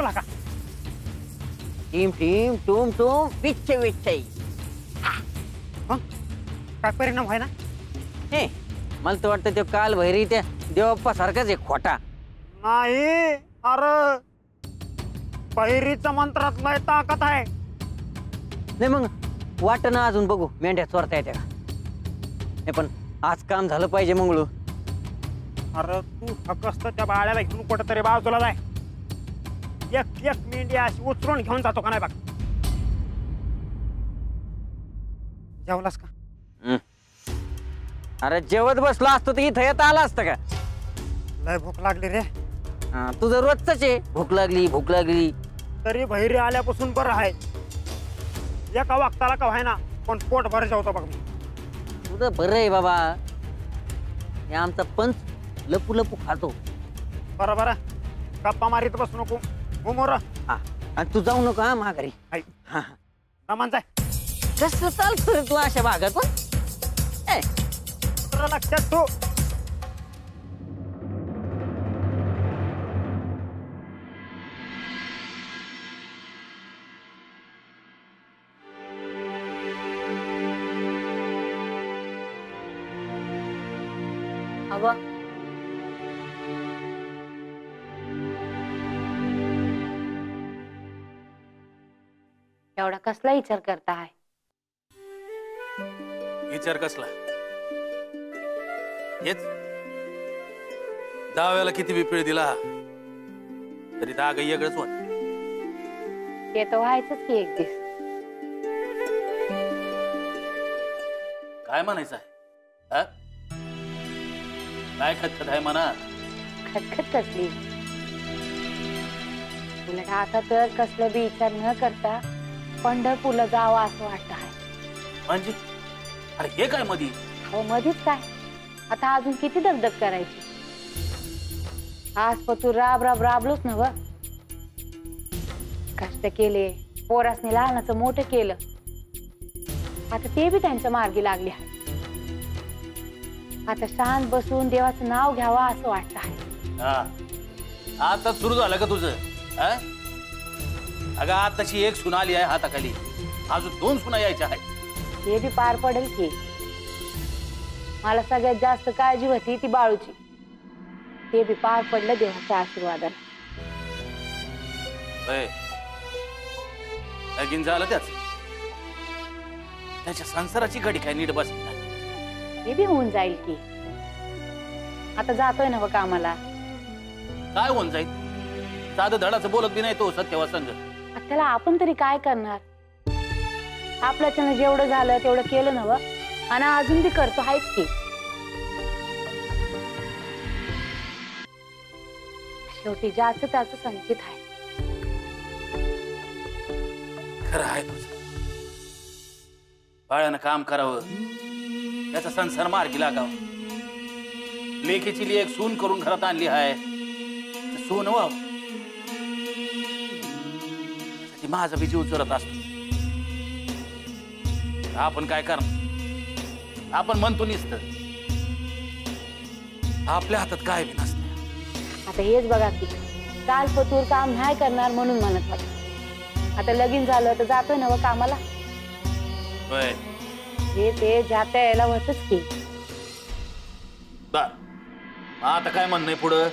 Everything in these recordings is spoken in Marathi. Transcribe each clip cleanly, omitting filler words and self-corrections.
भोकला का? टीम टीम टूम टूम विच्छे विच्छे. काय परिणाम व्हाय ना? हे मला तर वाटतं ते काल भैरी त्या देवप्पा सारखाच एक खोटा. नाही, अरे पहिरीच्या मंत्रात लय ताकद आहे. नाही मग वाट ना अजून बघू मेंढ्या चोरता येते का. हे पण आज काम झालं पाहिजे मंगळू. अरे तू फक्त त्या बाळ्याला घेऊन कुठेतरी बाजूला जाय. एक एक मेंढी अशी उचलून घेऊन जातो का नाही बघ. जेवलास का? अरे जेवत बसलो असतो तर इथं येता आला असतं का. लय भूक लागली रे. तुझं रोजच आहे भूक लागली भूक लागली. तरी बहिरी आल्यापासून बरं आहे. एका वक्ताला का व्हायना पण पोट भर जेवतो बघ मी. तुझं बरं आहे बाबा. हे आमचा पंच लपू लपू खातो. बरं बरं गप्पा मारीत बसू नको. उमोर आणि तू जाऊ नको हा माघारी. नमान जाय. कसं चालतो रे तू अशा भागात. लक्षात ठेव. हवा एवढा कसला विचार करता आहे? विचार कसला? हेच दाव्याला किती बिपिळ दिला तरी दाग वेगळंच होत. ते तर व्हायचंच की एक दिवस. काय म्हणायचं आहे? काय खतखत आहे मनात? खटखट कसली? उलट आता तर कसलं बी विचार न करता पंढरपूरला जावं असं वाटत आहे. म्हणजे अरे हे काय मधी? हो मधीच काय. आता अजून किती दगदग करायची. आज तू राब राब राबलोच नव. कष्ट केले पोरासने लहानाचं मोठं केलं. आता ते बी त्यांच्या मार्गी लागले आहे. आता शांत बसून देवाचं नाव घ्यावा असं वाटत आहे. आता सुरू झालं का तुझं? अगं आताची एक सुना आली आहे हाताखाली. अजून 2 सुना यायच्या आहेत. ते बी पार पडेल की. मला सगळ्यात जास्त काळजी होती ती बाळूची. ते बी पार पडलं देवाच्या आशीर्वादाने. लगीन झालं त्याच्या संसाराची घडी काय नीट बसली. ते बी होऊन जाईल की. आता जातोय ना कामाला. काय होऊन जाईल? साधं धडाचं बोलत बी नाही तो सत्यवा संघ. त्याला आपण तरी काय करणार? आपल्याच्यानं जेवढं झालं तेवढं केलं नव. आणि अजून बी करतो आहेच की. शेवटी ज्याचं त्याचं संचित आहे. खरं आहे तुझं. बाळानं काम करावं. त्याचा संसार मार्गी लागावं. लेकीची लेक सून करून घरात आणली आहे. सून व्हावं माझा बी जीव चोरत असतो. आपण काय करणार? आपण म्हणतो नुसतं. आपल्या हातात काय बी नसतं. आता हेच बघा की काल पतूर काम नाही करणार म्हणून म्हणत होते. आता लगीन झालं तर जातोय ना कामाला. हे ते जाता यायला होतच की. आता काय म्हणणं पुढं?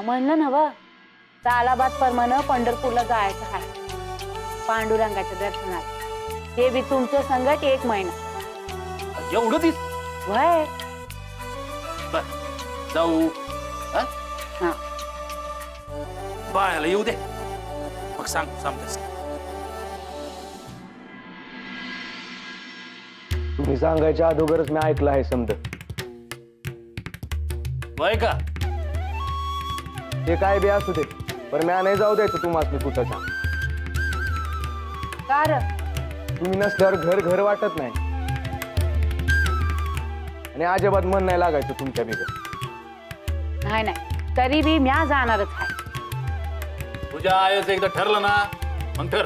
म्हणलं ना व तालाबाद परमानं पंढरपूरला जायचं आहे पांडुरंगाच्या दर्शनाला. ते बी तुमचं संगत 1 महिना. एवढं दिस वय जाऊ. बाळाला येऊ दे मग सांगतेस. तुम्ही सांगायच्या अगोदरच मी ऐकलं आहे समज. वय का? ते काय बी असू दे पण मी नाही जाऊ द्यायचं तुम्हाला कुठं. तुम्ही नसल्यावर घर वाटत नाही. आणि अजिबात मन नाही लागायचं तुमच्या बिगर. नाही तरी बी म्या जाणारच आहे. तुझ्या आईचं एकदा ठरलं ना मग ठर.